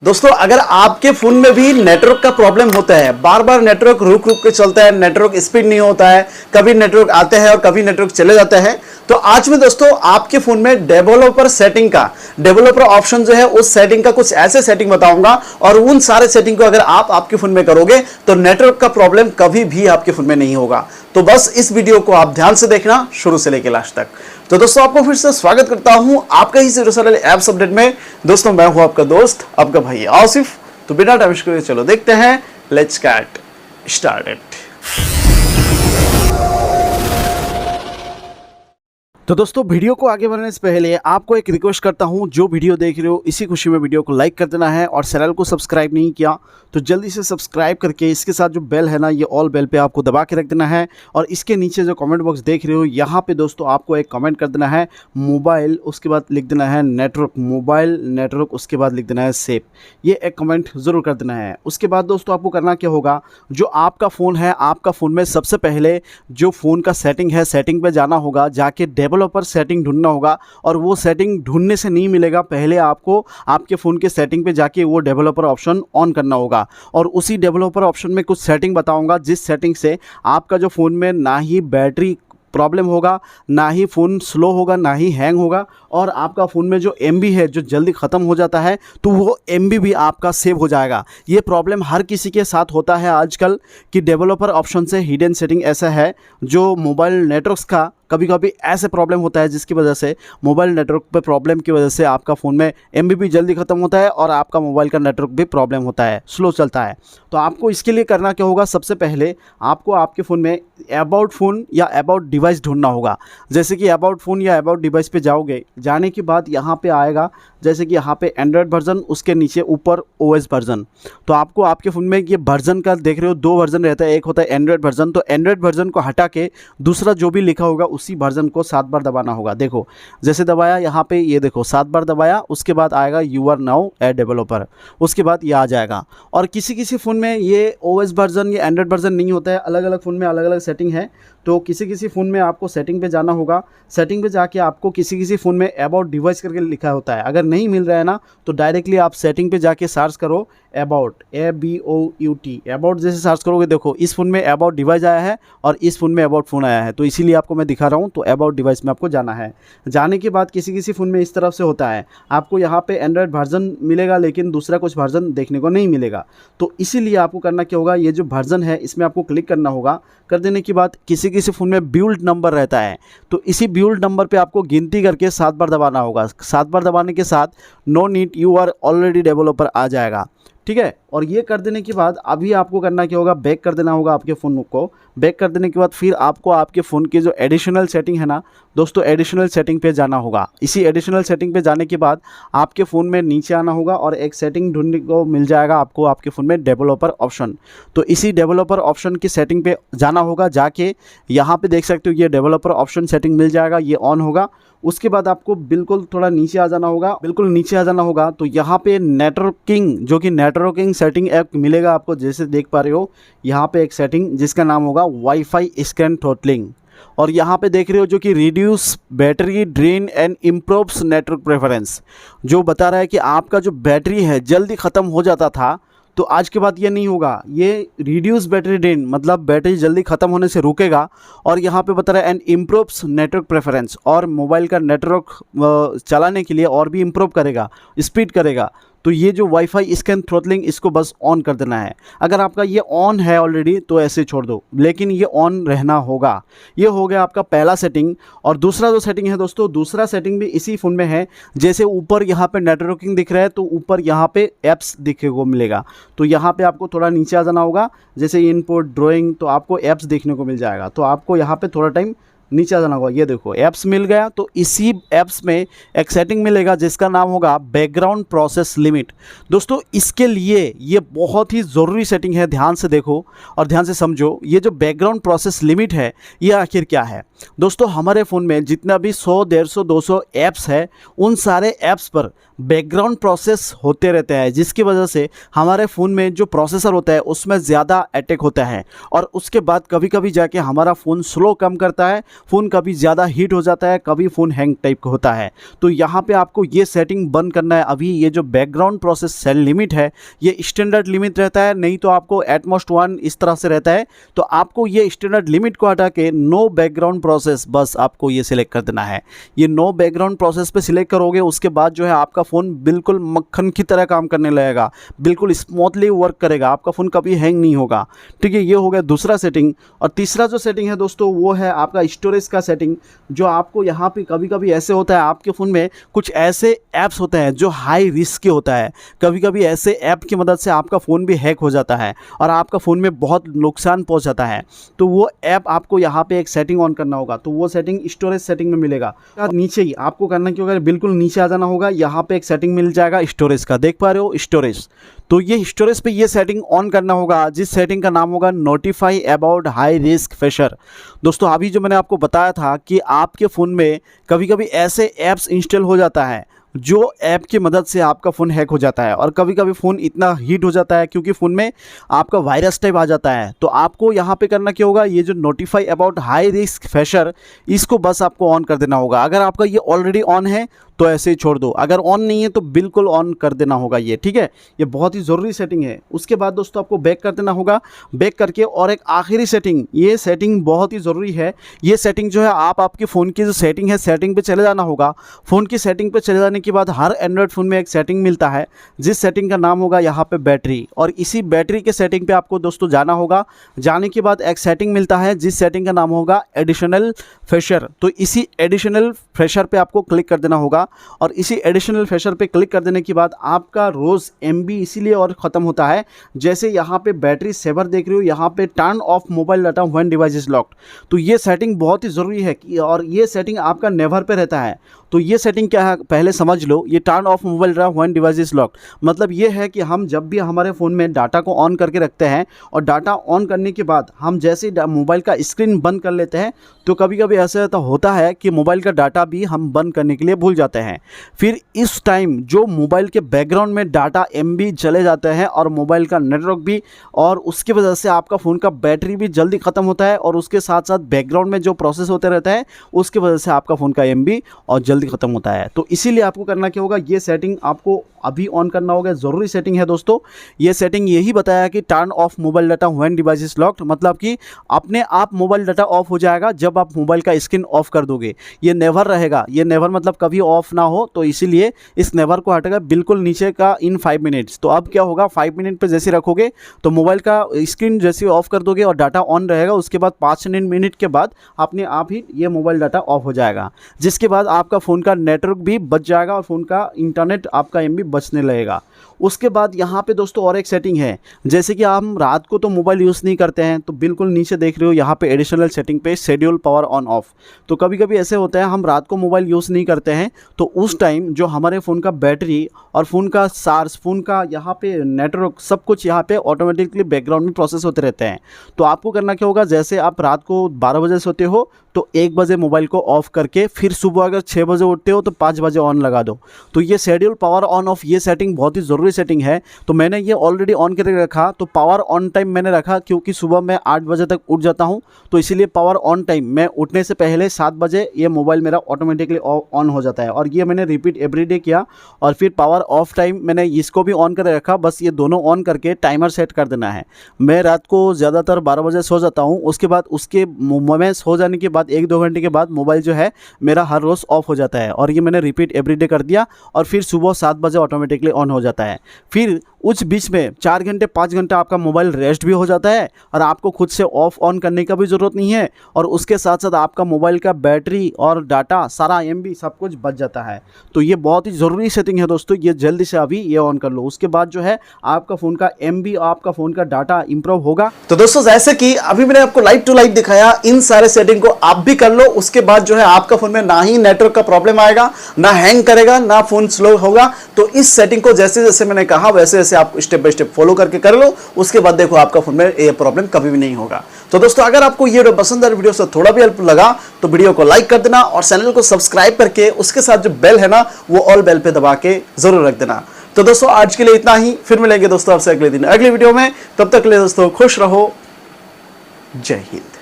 दोस्तों अगर आपके फोन में भी नेटवर्क का प्रॉब्लम होता है, बार बार नेटवर्क रुक रुक के चलता है, नेटवर्क स्पीड नहीं होता है, कभी नेटवर्क आते हैं और कभी नेटवर्क चले जाते हैं, तो आज मैं दोस्तों आपके फोन में डेवलपर सेटिंग का डेवलपर ऑप्शन जो है उस सेटिंग का कुछ ऐसे सेटिंग बताऊंगा और उन सारे सेटिंग को अगर आप आपके फोन में करोगे तो नेटवर्क का प्रॉब्लम कभी भी आपके फोन में नहीं होगा। तो बस इस वीडियो को आप ध्यान से देखना शुरू से लेकर लास्ट तक। तो दोस्तों आपको फिर से स्वागत करता हूं आपका ही जीरो सरल एप्स अपडेट में। दोस्तों मैं हूं आपका दोस्त आपका भाई आसिफ। तो बिना टाइम वेस्ट करे चलो देखते हैं, लेट्स गेट स्टार्टेड। तो दोस्तों वीडियो को आगे बढ़ने से पहले आपको एक रिक्वेस्ट करता हूं, जो वीडियो देख रहे हो इसी खुशी में वीडियो को लाइक कर देना है और चैनल को सब्सक्राइब नहीं किया तो जल्दी से सब्सक्राइब करके इसके साथ जो बेल है ना, ये ऑल बेल पे आपको दबा के रख देना है। और इसके नीचे जो कमेंट बॉक्स देख रहे हो यहाँ पे दोस्तों आपको एक कमेंट कर देना है मोबाइल, उसके बाद लिख देना है नेटवर्क, मोबाइल नेटवर्क, उसके बाद लिख देना है सेफ। ये एक कमेंट ज़रूर कर देना है। उसके बाद दोस्तों आपको करना क्या होगा, जो आपका फ़ोन है, आपका फ़ोन में सबसे पहले जो फ़ोन का सेटिंग है, सेटिंग पर जाना होगा, जाके डेवलपर सेटिंग ढूंढना होगा। और वो सेटिंग ढूंढने से नहीं मिलेगा, पहले आपको आपके फ़ोन के सेटिंग पे जाके वो डेवलपर ऑप्शन ऑन करना होगा। और उसी डेवलपर ऑप्शन में कुछ सेटिंग बताऊंगा, जिस सेटिंग से आपका जो फ़ोन में ना ही बैटरी प्रॉब्लम होगा, ना ही फ़ोन स्लो होगा, ना ही हैंग होगा, और आपका फ़ोन में जो एमबी है जो जल्दी ख़त्म हो जाता है तो वो एमबी भी आपका सेव हो जाएगा। ये प्रॉब्लम हर किसी के साथ होता है आजकल कि डेवलपर ऑप्शन से हिडन सेटिंग ऐसा है जो मोबाइल नेटवर्क्स का कभी कभी ऐसे प्रॉब्लम होता है जिसकी वजह से मोबाइल नेटवर्क पे प्रॉब्लम की वजह से आपका फ़ोन में एमबी भी जल्दी ख़त्म होता है और आपका मोबाइल का नेटवर्क भी प्रॉब्लम होता है, स्लो चलता है। तो आपको इसके लिए करना क्या होगा, सबसे पहले आपको आपके फ़ोन में अबाउट फ़ोन या अबाउट डिवाइस ढूंढना होगा। जैसे कि अबाउट फ़ोन या अबाउट डिवाइस पे जाओगे, जाने के बाद यहाँ पे आएगा, जैसे कि यहाँ पे एंड्रॉयड वर्जन, उसके नीचे ऊपर ओएस वर्जन। तो आपको आपके फ़ोन में ये वर्जन का देख रहे हो, दो वर्जन रहता है, एक होता है एंड्रॉयड वर्जन। तो एंड्रॉयड वर्जन को हटा के दूसरा जो भी लिखा होगा उसी वर्जन को 7 बार दबाना होगा। देखो जैसे दबाया यहाँ पे, ये देखो 7 बार दबाया, उसके बाद आएगा you are now a developer, उसके बाद ये आ जाएगा। और किसी किसी फ़ोन में ये ओएस वर्जन या एंड्रॉयड वर्जन नहीं होता है, अलग अलग फ़ोन में अलग अलग सेटिंग है। तो किसी किसी फ़ोन में आपको सेटिंग पे जाना होगा, सेटिंग पे जाके आपको किसी किसी फ़ोन में अबाउट डिवाइस करके लिखा होता है। अगर नहीं मिल रहा है ना तो डायरेक्टली आप सेटिंग पे जाके सर्च करो अबाउट, ABOUT, अबाउट जैसे सर्च करोगे, देखो इस फ़ोन में अबाउट डिवाइस आया है और इस फ़ोन में अबाउट फ़ोन आया है, तो इसीलिए आपको मैं दिखा रहा हूँ। तो अबाउट डिवाइस में आपको जाना है। जाने के बाद किसी किसी फ़ोन में इस तरफ से होता है, आपको यहाँ पे एंड्रॉयड वर्जन मिलेगा लेकिन दूसरा कुछ वर्जन देखने को नहीं मिलेगा। तो इसीलिए आपको करना क्या होगा, ये जो वर्जन है इसमें आपको क्लिक करना होगा। कर देने के बाद किसी किसी फ़ोन में बिल्ड नंबर रहता है, तो इसी बिल्ड नंबर पे आपको गिनती करके 7 बार दबाना होगा। 7 बार दबाने के साथ no need you are already developer आ जाएगा, ठीक है। और ये कर देने के बाद अभी आपको करना क्या होगा, बैक कर देना होगा आपके फ़ोन को। बैक कर देने के बाद फिर आपको आपके फ़ोन की जो एडिशनल सेटिंग है ना दोस्तों, एडिशनल सेटिंग पे जाना होगा। इसी एडिशनल सेटिंग पे जाने के बाद आपके फ़ोन में नीचे आना होगा और एक सेटिंग ढूंढने को मिल जाएगा आपको आपके फ़ोन में डेवलपर ऑप्शन। तो इसी डेवलपर ऑप्शन की सेटिंग पे जाना होगा। जाके यहाँ पे देख सकते हो ये डेवलपर ऑप्शन सेटिंग मिल जाएगा, ये ऑन होगा। उसके बाद आपको बिल्कुल थोड़ा नीचे आ जाना होगा, बिल्कुल नीचे आ जाना होगा। तो यहाँ पे नेटवर्किंग, जो कि नेटवर्किंग सेटिंग ऐप मिलेगा आपको, जैसे देख पा रहे हो यहाँ पे एक सेटिंग जिसका नाम होगा वाईफाई स्कैन थ्रॉटलिंग। और यहाँ पे देख रहे हो जो कि reduce battery drain and improves network preference, जो बता रहा है कि आपका जो बैटरी है जल्दी ख़त्म हो जाता था तो आज के बाद ये नहीं होगा। ये रिड्यूस बैटरी ड्रेन मतलब बैटरी जल्दी ख़त्म होने से रुकेगा। और यहाँ पे बता रहा है एंड इम्प्रूव्स नेटवर्क प्रेफरेंस, और मोबाइल का नेटवर्क चलाने के लिए और भी इम्प्रूव करेगा, स्पीड करेगा। तो ये जो वाईफाई स्कैन थ्रॉटलिंग, इसको बस ऑन कर देना है। अगर आपका ये ऑन है ऑलरेडी तो ऐसे छोड़ दो, लेकिन ये ऑन रहना होगा। ये हो गया आपका पहला सेटिंग। और दूसरा जो सेटिंग है दोस्तों, दूसरा सेटिंग भी इसी फ़ोन में है। जैसे ऊपर यहाँ पे नेटवर्किंग दिख रहा है तो ऊपर यहाँ पे ऐप्स दिखने को मिलेगा। तो यहाँ पे आपको थोड़ा नीचे आ जाना होगा, जैसे इनपुट ड्राइंग, तो आपको ऐप्स देखने को मिल जाएगा। तो आपको यहाँ पे थोड़ा टाइम नीचे आ जाना होगा। ये देखो ऐप्स मिल गया। तो इसी ऐप्स में एक सेटिंग मिलेगा जिसका नाम होगा बैकग्राउंड प्रोसेस लिमिट। दोस्तों इसके लिए ये बहुत ही ज़रूरी सेटिंग है, ध्यान से देखो और ध्यान से समझो। ये जो बैकग्राउंड प्रोसेस लिमिट है ये आखिर क्या है दोस्तों, हमारे फ़ोन में जितना भी 100, 150, 200 ऐप्स है, उन सारे ऐप्स पर बैकग्राउंड प्रोसेस होते रहते हैं, जिसकी वजह से हमारे फ़ोन में जो प्रोसेसर होता है उसमें ज़्यादा अटैक होता है और उसके बाद कभी कभी जाके हमारा फ़ोन स्लो कम करता है फ़ोन कभी ज़्यादा हीट हो जाता है, कभी फ़ोन हैंग टाइप का होता है। तो यहाँ पे आपको ये सेटिंग बंद करना है अभी। ये जो बैकग्राउंड प्रोसेस सेल लिमिट है ये स्टैंडर्ड लिमिट रहता है, नहीं तो आपको एटमोस्ट 1 इस तरह से रहता है। तो आपको ये स्टैंडर्ड लिमिट को हटा के नो बैकग्राउंड प्रोसेस बस आपको ये सिलेक्ट कर देना है। ये नो बैकग्राउंड प्रोसेस पे सिलेक्ट करोगे, उसके बाद जो है आपका फ़ोन बिल्कुल मक्खन की तरह काम करने लगेगा, बिल्कुल स्मूथली वर्क करेगा, आपका फ़ोन कभी हैंग नहीं होगा। ठीक है, ये हो गया दूसरा सेटिंग। और तीसरा जो सेटिंग है दोस्तों वो है आपका स्टोरेज का सेटिंग। जो आपको यहाँ पे कभी कभी ऐसे होता है आपके फ़ोन में कुछ ऐसे ऐप्स होते हैं जो हाई रिस्क के होता है। कभी कभी ऐसे ऐप की मदद से आपका फ़ोन भी हैक हो जाता है और आपका फ़ोन में बहुत नुकसान पहुँच जाता है। तो वो ऐप आपको यहाँ पे एक सेटिंग ऑन करना होगा। तो वो सेटिंग स्टोरेज सेटिंग में मिलेगा। नीचे ही आपको करना क्या होगा, बिल्कुल नीचे आ जाना होगा, यहाँ पे एक सेटिंग मिल जाएगा स्टोरेज का, देख पा रहे हो स्टोरेज। तो ये स्टोरेज पे ये सेटिंग ऑन करना होगा, जिस सेटिंग का नाम होगा notify about high risk feature. दोस्तों अभी जो मैंने आपको बताया था कि आपके फ़ोन में कभी कभी ऐसे ऐप्स इंस्टॉल हो जाता है जो ऐप की मदद से आपका फ़ोन हैक हो जाता है, और कभी कभी फ़ोन इतना हीट हो जाता है क्योंकि फ़ोन में आपका वायरस टाइप आ जाता है। तो आपको यहाँ पे करना क्या होगा, ये जो notify about high risk feature इसको बस आपको ऑन कर देना होगा। अगर आपका ये ऑलरेडी ऑन है तो ऐसे ही छोड़ दो, अगर ऑन नहीं है तो बिल्कुल ऑन कर देना होगा ये। ठीक है, ये बहुत ही ज़रूरी सेटिंग है। उसके बाद दोस्तों आपको बैक कर देना होगा। बैक करके और एक आखिरी सेटिंग, ये सेटिंग बहुत ही ज़रूरी है। ये सेटिंग जो है आपके फ़ोन की जो सेटिंग है सेटिंग पे चले जाना होगा। फ़ोन की सेटिंग पे चले जाने के बाद हर एंड्रॉयड फ़ोन में एक सेटिंग मिलता है, जिस सेटिंग का नाम होगा यहाँ पे बैटरी। और इसी बैटरी के सेटिंग पे आपको दोस्तों जाना होगा। जाने के बाद एक सेटिंग मिलता है जिस सेटिंग का नाम होगा एडिशनल फीचर। तो इसी एडिशनल फीचर पे आपको क्लिक कर देना होगा। और इसी एडिशनल फीचर पे क्लिक कर देने के बाद आपका रोज़ MB इसीलिए और ख़त्म होता है, जैसे यहाँ पे बैटरी सेवर देख रहे हो, यहाँ पे turn off mobile data when device is locked. तो ये सेटिंग बहुत ही ज़रूरी है कि, और ये सेटिंग आपका नेवर पे रहता है। तो ये सेटिंग क्या है पहले समझ लो। ये turn off mobile data when device is locked मतलब ये है कि हम जब भी हमारे फ़ोन में डाटा को ऑन करके रखते हैं और डाटा ऑन करने के बाद हम जैसे मोबाइल का स्क्रीन बंद कर लेते हैं, तो कभी कभी ऐसा होता है कि मोबाइल का डाटा भी हम बंद करने के लिए भूल जाते हैं। फिर इस टाइम जो मोबाइल के बैकग्राउंड में डाटा MB चले जाते हैं और मोबाइल का नेटवर्क भी, और उसकी वजह से आपका फ़ोन का बैटरी भी जल्दी ख़त्म होता है, और उसके साथ साथ बैकग्राउंड में जो प्रोसेस होते रहता है उसकी वजह से आपका फ़ोन का MB और जल्दी ख़त्म होता है। तो इसीलिए आपको करना क्या होगा, ये सेटिंग आपको अभी ऑन करना होगा। ज़रूरी सेटिंग है दोस्तों। ये सेटिंग यही बताया कि turn off mobile data when device is locked मतलब कि अपने आप मोबाइल डाटा ऑफ हो जाएगा जब आप मोबाइल का स्क्रीन ऑफ कर दोगे। ये नेवर रहेगा। ये नेवर मतलब कभी ऑफ ना हो, तो इसीलिए इस नेवर को हटेगा बिल्कुल नीचे का इन 5 मिनट्स। तो अब क्या होगा, 5 मिनट पे जैसे रखोगे तो मोबाइल का स्क्रीन जैसे ऑफ कर दोगे और डाटा ऑन रहेगा, उसके बाद 5 मिनट के बाद अपने आप ही ये मोबाइल डाटा ऑफ हो जाएगा, जिसके बाद आपका फ़ोन का नेटवर्क भी बच जाएगा और फ़ोन का इंटरनेट आपका MB बचने लगेगा। उसके बाद यहाँ पे दोस्तों और एक सेटिंग है, जैसे कि हम रात को तो मोबाइल यूज़ नहीं करते हैं, तो बिल्कुल नीचे देख रहे हो यहाँ पे एडिशनल सेटिंग पे शेड्यूल पावर ऑन ऑफ। तो कभी कभी ऐसे होता है हम रात को मोबाइल यूज़ नहीं करते हैं, तो उस टाइम जो हमारे फ़ोन का बैटरी और फ़ोन का चार्ज, फ़ोन का यहाँ पे नेटवर्क, सब कुछ यहाँ पे ऑटोमेटिकली बैकग्राउंड में प्रोसेस होते रहते हैं। तो आपको करना क्या होगा, जैसे आप रात को 12 बजे सोते हो तो 1 बजे मोबाइल को ऑफ़ करके फिर सुबह अगर 6 बजे उठते हो तो 5 बजे ऑन लगा दो। तो ये शेड्यूल पावर ऑन ऑफ ये सेटिंग बहुत ही ज़रूरी सेटिंग है। तो मैंने ये ऑलरेडी ऑन करके रखा। तो पावर ऑन टाइम मैंने रखा क्योंकि सुबह मैं 8 बजे तक उठ जाता हूँ, तो इसीलिए पावर ऑन टाइम मैं उठने से पहले 7 बजे ये मोबाइल मेरा ऑटोमेटिकली ऑन हो जाता है। और ये मैंने रिपीट एवरीडे किया। और फिर पावर ऑफ टाइम मैंने इसको भी ऑन कर रखा। बस ये दोनों ऑन करके टाइमर सेट कर देना है। मैं रात को ज़्यादातर 12 बजे सो जाता हूँ। उसके बाद मैं सो जाने के बाद 1-2 घंटे के बाद मोबाइल जो है मेरा हर रोज़ ऑफ हो जाता है। और ये मैंने रिपीट एवरीडे कर दिया और फिर सुबह 7 बजे ऑटोमेटिकली ऑन हो जाता है। फिर उस बीच में 4 घंटे 5 घंटा आपका मोबाइल रेस्ट भी हो जाता है और आपको खुद से ऑफ ऑन करने का भी ज़रूरत नहीं है। और उसके साथ साथ आपका मोबाइल का बैटरी और डाटा सारा MB सब कुछ बच जाता है। तो ये बहुत ही ज़रूरी सेटिंग है दोस्तों। ये जल्दी से अभी ये ऑन कर लो। उसके बाद जो है आपका फ़ोन का MB, आपका फ़ोन का डाटा इंप्रूव होगा। तो दोस्तों जैसे कि अभी मैंने आपको लाइव टू लाइव दिखाया, इन सारे सेटिंग को आप भी कर लो। उसके बाद जो है आपका फ़ोन में ना ही नेटवर्क का प्रॉब्लम आएगा, ना हैंग करेगा, ना फ़ोन स्लो होगा। तो इस सेटिंग को जैसे जैसे मैंने कहा वैसे वैसे आप स्टेप बाय स्टेप फॉलो करके कर लो। उसके बाद देखो आपका फ़ोन में ये प्रॉब्लम कभी भी नहीं होगा। तो दोस्तों अगर आपको ये वीडियो पसंद है, वीडियो से थोड़ा भी हेल्प लगा तो वीडियो को लाइक कर देना और चैनल को सब्सक्राइब करके उसके साथ जो बेल है ना वो ऑल बेल पे दबा के जरूर रख देना। तो दोस्तों आज के लिए इतना ही। फिर मिलेंगे दोस्तों आपसे अगले दिन अगले वीडियो में। तब तक के लिए दोस्तों खुश रहो। जय हिंद।